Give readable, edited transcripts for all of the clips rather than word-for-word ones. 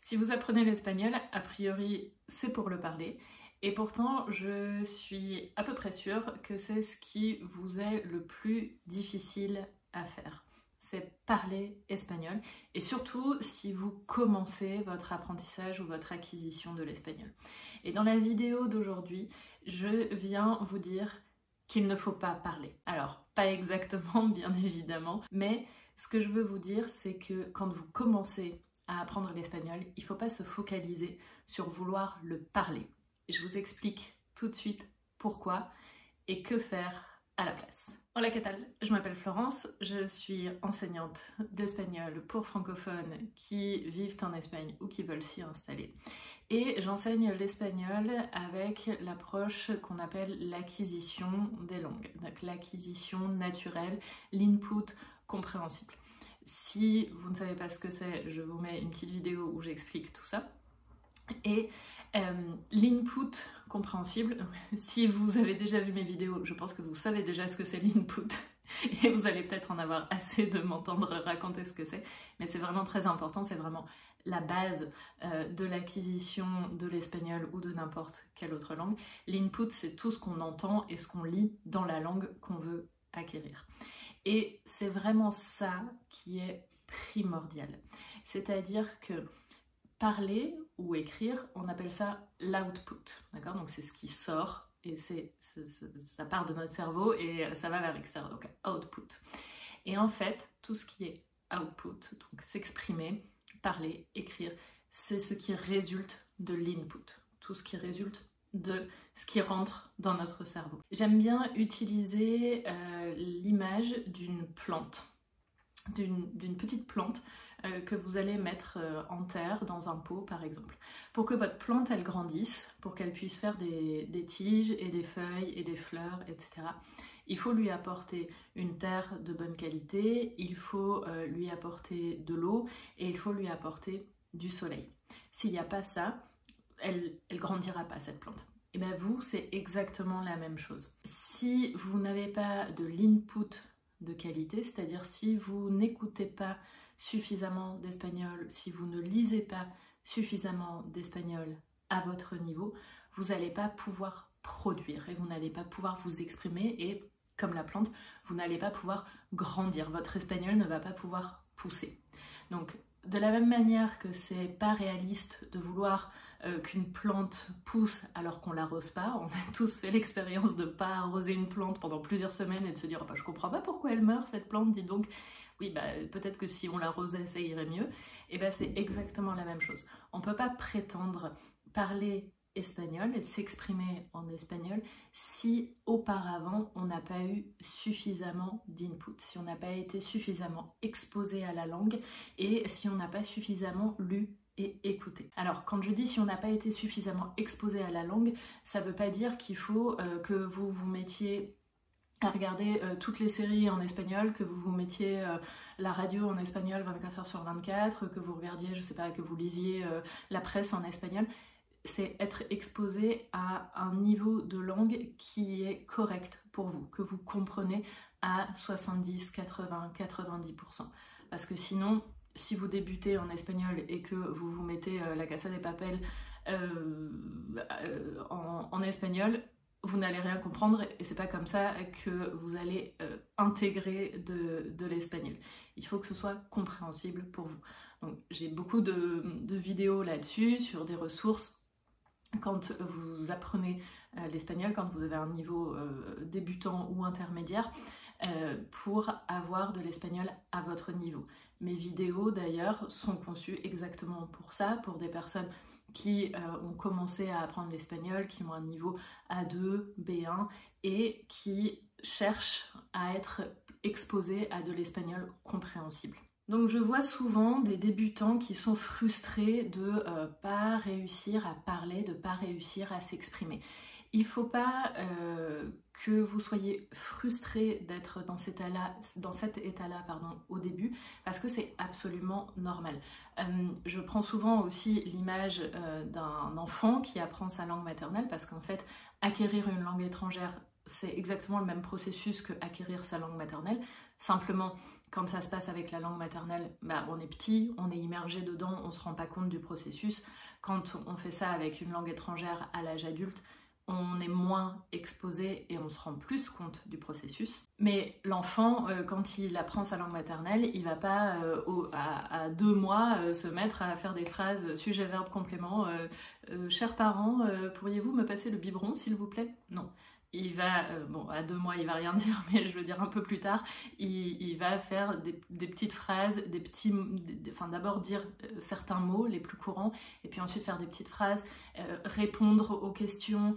Si vous apprenez l'espagnol, a priori, c'est pour le parler. Et pourtant, je suis à peu près sûre que c'est ce qui vous est le plus difficile à faire. C'est parler espagnol. Et surtout, si vous commencez votre apprentissage ou votre acquisition de l'espagnol. Et dans la vidéo d'aujourd'hui, je viens vous dire qu'il ne faut pas parler. Alors, pas exactement, bien évidemment, mais ce que je veux vous dire, c'est que quand vous commencez à apprendre l'espagnol, il ne faut pas se focaliser sur vouloir le parler. Et je vous explique tout de suite pourquoi et que faire à la place. Hola, ¿qué tal? Je m'appelle Florence, je suis enseignante d'espagnol pour francophones qui vivent en Espagne ou qui veulent s'y installer. Et j'enseigne l'espagnol avec l'approche qu'on appelle l'acquisition des langues, donc l'acquisition naturelle, l'input compréhensible. Si vous ne savez pas ce que c'est, je vous mets une petite vidéo où j'explique tout ça. Et l'input compréhensible, si vous avez déjà vu mes vidéos, je pense que vous savez déjà ce que c'est l'input et vous allez peut-être en avoir assez de m'entendre raconter ce que c'est, mais c'est vraiment très important, c'est vraiment la base de l'acquisition de l'espagnol ou de n'importe quelle autre langue. L'input, c'est tout ce qu'on entend et ce qu'on lit dans la langue qu'on veut acquérir. Et c'est vraiment ça qui est primordial. C'est-à-dire que parler ou écrire, on appelle ça l'output, d'accord? Donc c'est ce qui sort et ça part de notre cerveau et ça va vers l'extérieur, donc output. Et en fait, tout ce qui est output, donc s'exprimer, parler, écrire, c'est ce qui résulte de l'input, tout ce qui résulte de ce qui rentre dans notre cerveau. J'aime bien utiliser l'image d'une plante, d'une petite plante que vous allez mettre en terre dans un pot par exemple. Pour que votre plante elle grandisse, pour qu'elle puisse faire des tiges et des feuilles et des fleurs, etc. Il faut lui apporter une terre de bonne qualité, il faut lui apporter de l'eau et il faut lui apporter du soleil. S'il n'y a pas ça, elle grandira pas cette plante. Et bien vous, c'est exactement la même chose. Si vous n'avez pas de l'input de qualité, c'est-à-dire si vous n'écoutez pas suffisamment d'espagnol, si vous ne lisez pas suffisamment d'espagnol à votre niveau, vous n'allez pas pouvoir produire et vous n'allez pas pouvoir vous exprimer et, comme la plante, vous n'allez pas pouvoir grandir. Votre espagnol ne va pas pouvoir pousser. Donc, de la même manière que c'est pas réaliste de vouloir qu'une plante pousse alors qu'on l'arrose pas, on a tous fait l'expérience de ne pas arroser une plante pendant plusieurs semaines et de se dire oh bah, je comprends pas pourquoi elle meurt cette plante, dis donc. Oui, bah, peut-être que si on l'arrosait, ça irait mieux. Et bah, c'est exactement la même chose. On ne peut pas prétendre parler espagnol et s'exprimer en espagnol si auparavant on n'a pas eu suffisamment d'input, si on n'a pas été suffisamment exposé à la langue et si on n'a pas suffisamment lu et écouté. Alors quand je dis si on n'a pas été suffisamment exposé à la langue, ça ne veut pas dire qu'il faut que vous vous mettiez à regarder toutes les séries en espagnol, que vous vous mettiez la radio en espagnol 24h/24, que vous regardiez, je sais pas, que vous lisiez la presse en espagnol. C'est être exposé à un niveau de langue qui est correct pour vous, que vous comprenez à 70, 80, 90%. Parce que sinon, si vous débutez en espagnol et que vous vous mettez la Casa de Papel en espagnol, vous n'allez rien comprendre et c'est pas comme ça que vous allez intégrer de l'espagnol. Il faut que ce soit compréhensible pour vous. Donc j'ai beaucoup de vidéos là-dessus, sur des ressources quand vous apprenez l'espagnol, quand vous avez un niveau débutant ou intermédiaire, pour avoir de l'espagnol à votre niveau. Mes vidéos d'ailleurs sont conçues exactement pour ça, pour des personnes qui ont commencé à apprendre l'espagnol, qui ont un niveau A2, B1 et qui cherchent à être exposés à de l'espagnol compréhensible. Donc je vois souvent des débutants qui sont frustrés de pas réussir à parler, de pas réussir à s'exprimer. Il ne faut pas que vous soyez frustré d'être dans cet état-là au début, parce que c'est absolument normal. Je prends souvent aussi l'image d'un enfant qui apprend sa langue maternelle, parce qu'en fait, acquérir une langue étrangère, c'est exactement le même processus que acquérir sa langue maternelle, Simplement, quand ça se passe avec la langue maternelle, bah, on est petit, on est immergé dedans, on ne se rend pas compte du processus. Quand on fait ça avec une langue étrangère à l'âge adulte, on est moins exposé et on se rend plus compte du processus. Mais l'enfant, quand il apprend sa langue maternelle, il va pas à 2 mois se mettre à faire des phrases sujet, verbe, complément. Chers parents, pourriez-vous me passer le biberon s'il vous plaît? Non. Il va, bon, à 2 mois, il va rien dire, mais je veux dire un peu plus tard, il va faire des petites phrases, enfin d'abord dire certains mots les plus courants, et puis ensuite faire des petites phrases, répondre aux questions,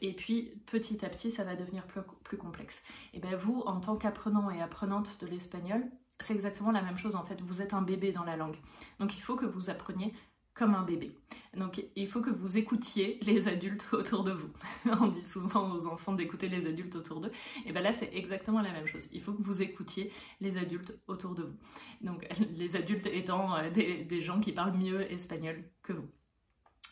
et puis petit à petit, ça va devenir plus complexe. Et bien vous, en tant qu'apprenant et apprenante de l'espagnol, c'est exactement la même chose en fait, vous êtes un bébé dans la langue. Donc il faut que vous appreniez comme un bébé. Donc il faut que vous écoutiez les adultes autour de vous. On dit souvent aux enfants d'écouter les adultes autour d'eux. Et bien là, c'est exactement la même chose. Il faut que vous écoutiez les adultes autour de vous. Donc les adultes étant des gens qui parlent mieux espagnol que vous.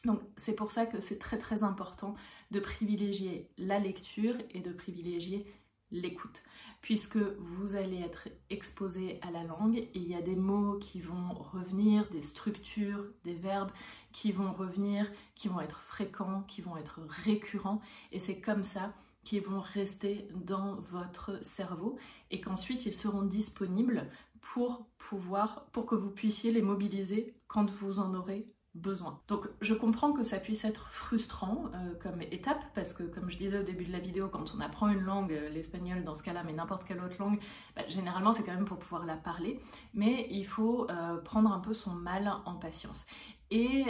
Donc c'est pour ça que c'est très très important de privilégier la lecture et de privilégier l'écoute, puisque vous allez être exposé à la langue et il y a des mots qui vont revenir, des structures, des verbes qui vont revenir, qui vont être fréquents, qui vont être récurrents, et c'est comme ça qu'ils vont rester dans votre cerveau et qu'ensuite ils seront disponibles pour que vous puissiez les mobiliser quand vous en aurez besoin. Donc je comprends que ça puisse être frustrant comme étape, parce que comme je disais au début de la vidéo, quand on apprend une langue, l'espagnol dans ce cas-là, mais n'importe quelle autre langue, bah, généralement c'est quand même pour pouvoir la parler, mais il faut prendre un peu son mal en patience. Et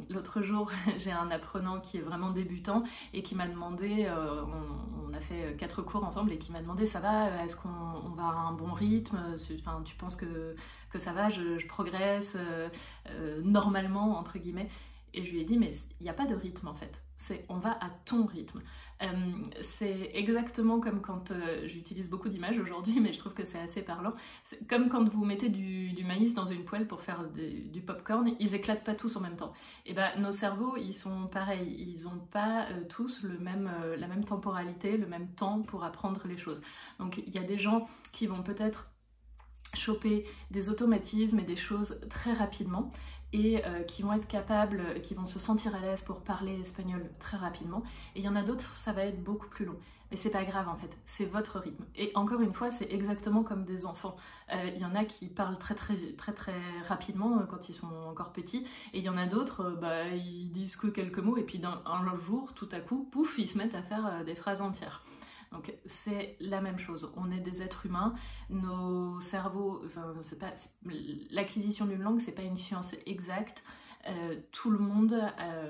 l'autre jour, j'ai un apprenant qui est vraiment débutant et qui m'a demandé, on a fait 4 cours ensemble, et qui m'a demandé, ça va, est-ce qu'on va à un bon rythme, enfin, tu penses que ça va, je progresse normalement, entre guillemets. Et je lui ai dit, mais il n'y a pas de rythme en fait, on va à ton rythme. C'est exactement comme quand, j'utilise beaucoup d'images aujourd'hui, mais je trouve que c'est assez parlant, c'est comme quand vous mettez du maïs dans une poêle pour faire du popcorn, ils éclatent pas tous en même temps. Et ben nos cerveaux, ils sont pareils, ils n'ont pas tous la même temporalité, le même temps pour apprendre les choses. Donc il y a des gens qui vont peut-être choper des automatismes et des choses très rapidement, et qui vont être capables, qui vont se sentir à l'aise pour parler espagnol très rapidement, et il y en a d'autres, ça va être beaucoup plus long. Mais c'est pas grave en fait, c'est votre rythme. Et encore une fois, c'est exactement comme des enfants. Il y en a qui parlent très rapidement quand ils sont encore petits, et il y en a d'autres, ils disent que quelques mots, et puis un jour, tout à coup, pouf, ils se mettent à faire des phrases entières. Donc c'est la même chose, on est des êtres humains, nos cerveaux, enfin, l'acquisition d'une langue, c'est pas une science exacte, tout le monde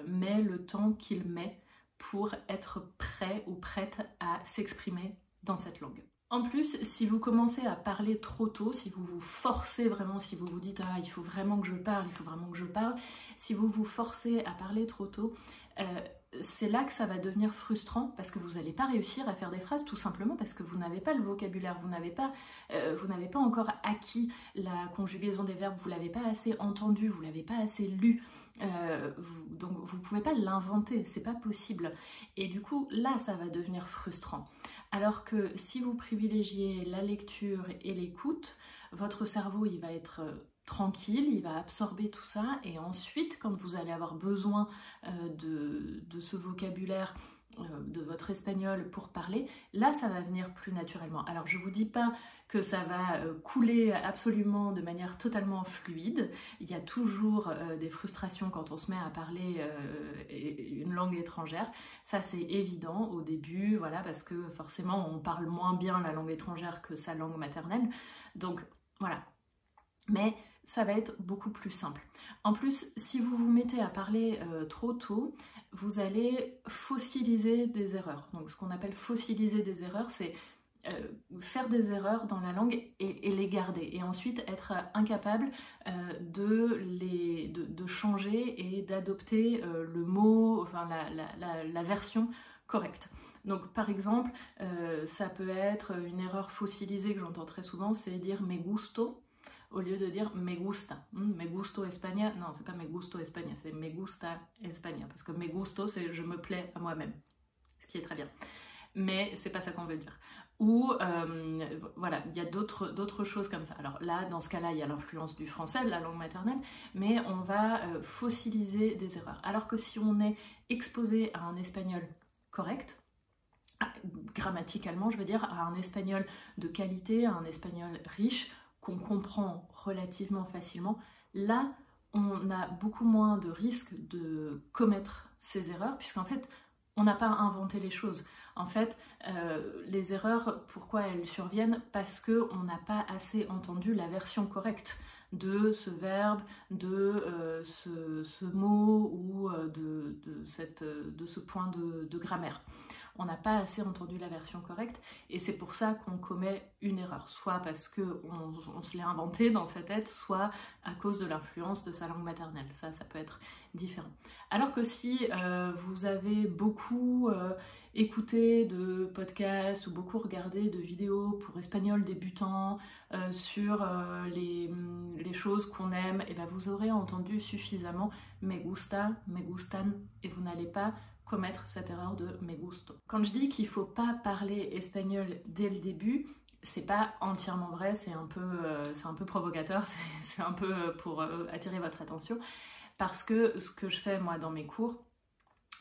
met le temps qu'il met pour être prêt ou prête à s'exprimer dans cette langue. En plus, si vous commencez à parler trop tôt, si vous vous forcez vraiment, si vous vous dites « Ah, il faut vraiment que je parle, il faut vraiment que je parle », si vous vous forcez à parler trop tôt, c'est là que ça va devenir frustrant, parce que vous n'allez pas réussir à faire des phrases, tout simplement parce que vous n'avez pas le vocabulaire, vous n'avez pas encore acquis la conjugaison des verbes, vous ne l'avez pas assez entendu, vous ne l'avez pas assez lu, donc vous ne pouvez pas l'inventer, c'est pas possible. Et du coup, là, ça va devenir frustrant. Alors que si vous privilégiez la lecture et l'écoute, votre cerveau, il va être tranquille, il va absorber tout ça, et ensuite, quand vous allez avoir besoin de ce vocabulaire, de votre espagnol pour parler, là ça va venir plus naturellement. Alors je vous dis pas que ça va couler absolument de manière totalement fluide, il y a toujours des frustrations quand on se met à parler une langue étrangère, ça c'est évident au début, voilà, parce que forcément on parle moins bien la langue étrangère que sa langue maternelle, donc voilà. Mais ça va être beaucoup plus simple. En plus, si vous vous mettez à parler trop tôt, vous allez fossiliser des erreurs. Donc ce qu'on appelle fossiliser des erreurs, c'est faire des erreurs dans la langue et les garder. Et ensuite être incapable de changer et d'adopter le mot, enfin la version correcte. Donc par exemple, ça peut être une erreur fossilisée que j'entends très souvent, c'est dire me gusto, au lieu de dire me gusta. Me gusto España, non, c'est pas me gusto España, c'est me gusta España, parce que me gusto, c'est je me plais à moi-même, ce qui est très bien. mais c'est pas ça qu'on veut dire. Ou voilà, il y a d'autres choses comme ça. Alors là, dans ce cas-là, il y a l'influence du français, de la langue maternelle, mais on va fossiliser des erreurs. Alors que si on est exposé à un espagnol correct, grammaticalement je veux dire, à un espagnol de qualité, à un espagnol riche, qu'on comprend relativement facilement, là on a beaucoup moins de risques de commettre ces erreurs, puisqu'en fait on n'a pas inventé les choses. En fait, les erreurs, pourquoi elles surviennent? Parce qu'on n'a pas assez entendu la version correcte de ce verbe, de ce mot ou de ce point de grammaire. On n'a pas assez entendu la version correcte et c'est pour ça qu'on commet une erreur, soit parce qu'on se l'est inventé dans sa tête, soit à cause de l'influence de sa langue maternelle. Ça peut être différent. Alors que si vous avez beaucoup écouté de podcasts ou beaucoup regardé de vidéos pour espagnols débutants sur les choses qu'on aime, et ben vous aurez entendu suffisamment me gusta, me gustan, et vous n'allez pas commettre cette erreur de me gusto. Quand je dis qu'il ne faut pas parler espagnol dès le début, c'est pas entièrement vrai, c'est un peu provocateur, c'est un peu pour attirer votre attention, parce que ce que je fais moi dans mes cours,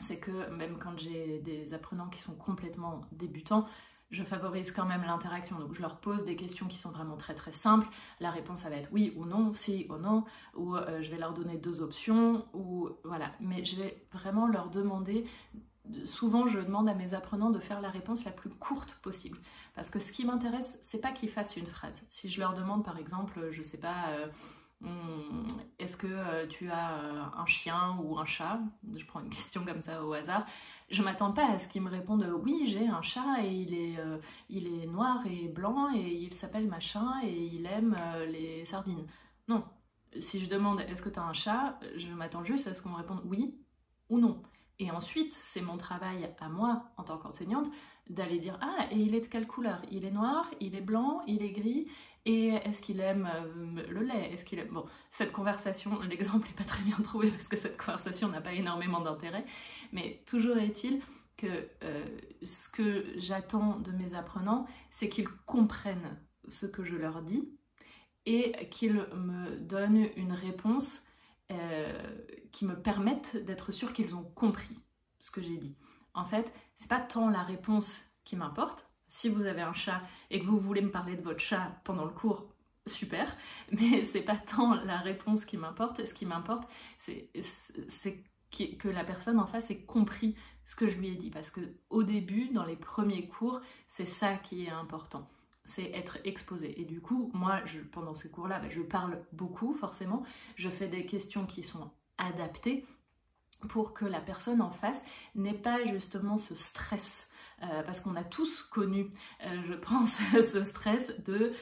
c'est que même quand j'ai des apprenants qui sont complètement débutants, je favorise quand même l'interaction. Donc je leur pose des questions qui sont vraiment très très simples. La réponse ça va être oui ou non, si ou non, ou je vais leur donner 2 options, ou voilà. Mais je vais vraiment leur demander, souvent je demande à mes apprenants de faire la réponse la plus courte possible. Parce que ce qui m'intéresse, c'est pas qu'ils fassent une phrase. Si je leur demande par exemple, je sais pas, est-ce que tu as un chien ou un chat? Je prends une question comme ça au hasard. Je m'attends pas à ce qu'ils me répondent oui, j'ai un chat et il est noir et blanc et il s'appelle machin et il aime les sardines. Non. Si je demande est-ce que tu as un chat, je m'attends juste à ce qu'on me réponde oui ou non. Et ensuite, c'est mon travail à moi en tant qu'enseignante d'aller dire ah, et il est de quelle couleur? Il est noir, il est blanc, il est gris. Et est-ce qu'il aime le lait? Est-ce qu'il aime... Bon, cette conversation, l'exemple n'est pas très bien trouvé parce que cette conversation n'a pas énormément d'intérêt, mais toujours est-il que ce que j'attends de mes apprenants, c'est qu'ils comprennent ce que je leur dis et qu'ils me donnent une réponse qui me permette d'être sûr qu'ils ont compris ce que j'ai dit. En fait, c'est pas tant la réponse qui m'importe. Si vous avez un chat et que vous voulez me parler de votre chat pendant le cours, super, mais c'est pas tant la réponse qui m'importe. Ce qui m'importe, c'est que la personne en face ait compris ce que je lui ai dit. Parce qu'au début, dans les premiers cours, c'est ça qui est important. C'est être exposé. Et du coup, moi, pendant ces cours-là, je parle beaucoup, forcément. Je fais des questions qui sont adaptées pour que la personne en face n'ait pas justement ce stress. Parce qu'on a tous connu, je pense, ce stress de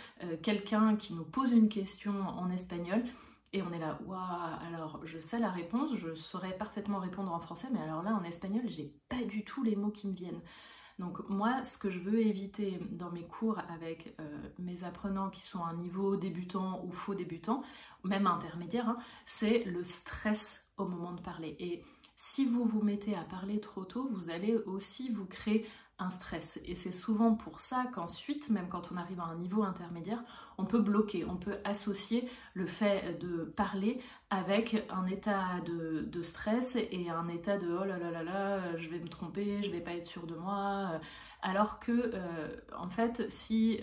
quelqu'un qui nous pose une question en espagnol et on est là, waouh, alors je sais la réponse, je saurais parfaitement répondre en français, mais alors là en espagnol, j'ai pas du tout les mots qui me viennent. Donc moi, ce que je veux éviter dans mes cours avec mes apprenants qui sont à un niveau débutant ou faux débutant, même intermédiaire, hein, c'est le stress au moment de parler. Et si vous vous mettez à parler trop tôt, vous allez aussi vous créer un stress. Et c'est souvent pour ça qu'ensuite, même quand on arrive à un niveau intermédiaire, on peut bloquer, on peut associer le fait de parler avec un état de stress et un état de oh là là là là, je vais me tromper, je vais pas être sûre de moi. Alors que, en fait, si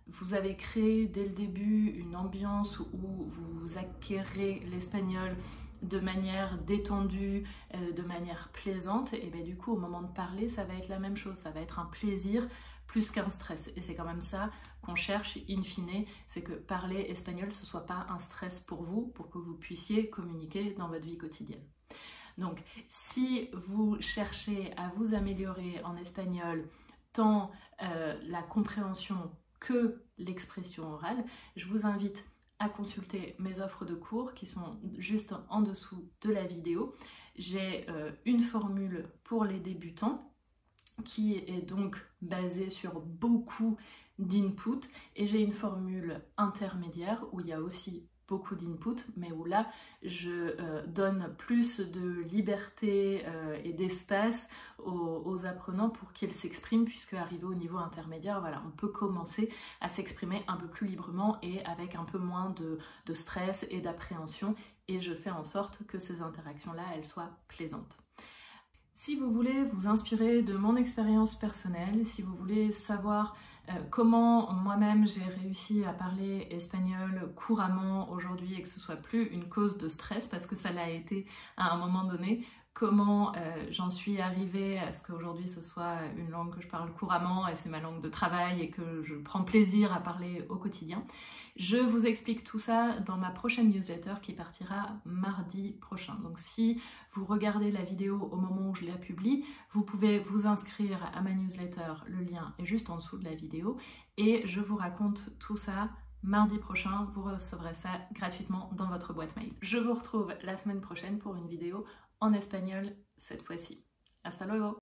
vous avez créé dès le début une ambiance où vous acquérez l'espagnol de manière détendue, de manière plaisante, et bien du coup au moment de parler ça va être la même chose, ça va être un plaisir plus qu'un stress. Et c'est quand même ça qu'on cherche in fine, c'est que parler espagnol ce soit pas un stress pour vous, pour que vous puissiez communiquer dans votre vie quotidienne. Donc si vous cherchez à vous améliorer en espagnol, tant la compréhension que l'expression orale, je vous invite à consulter mes offres de cours qui sont juste en dessous de la vidéo. J'ai une formule pour les débutants qui est donc basée sur beaucoup d'input et j'ai une formule intermédiaire où il y a aussi beaucoup d'input, mais où là je donne plus de liberté et d'espace aux apprenants pour qu'ils s'expriment, puisque arrivé au niveau intermédiaire, voilà, on peut commencer à s'exprimer un peu plus librement et avec un peu moins de stress et d'appréhension, et je fais en sorte que ces interactions-là, elles soient plaisantes. Si vous voulez vous inspirer de mon expérience personnelle, si vous voulez savoir comment moi-même j'ai réussi à parler espagnol couramment aujourd'hui et que ce soit plus une cause de stress, parce que ça l'a été à un moment donné, comment j'en suis arrivée à ce qu'aujourd'hui ce soit une langue que je parle couramment et c'est ma langue de travail et que je prends plaisir à parler au quotidien. Je vous explique tout ça dans ma prochaine newsletter qui partira mardi prochain. Donc si vous regardez la vidéo au moment où je la publie, vous pouvez vous inscrire à ma newsletter, le lien est juste en dessous de la vidéo, et je vous raconte tout ça mardi prochain, vous recevrez ça gratuitement dans votre boîte mail. Je vous retrouve la semaine prochaine pour une vidéo en espagnol cette fois-ci. Hasta luego!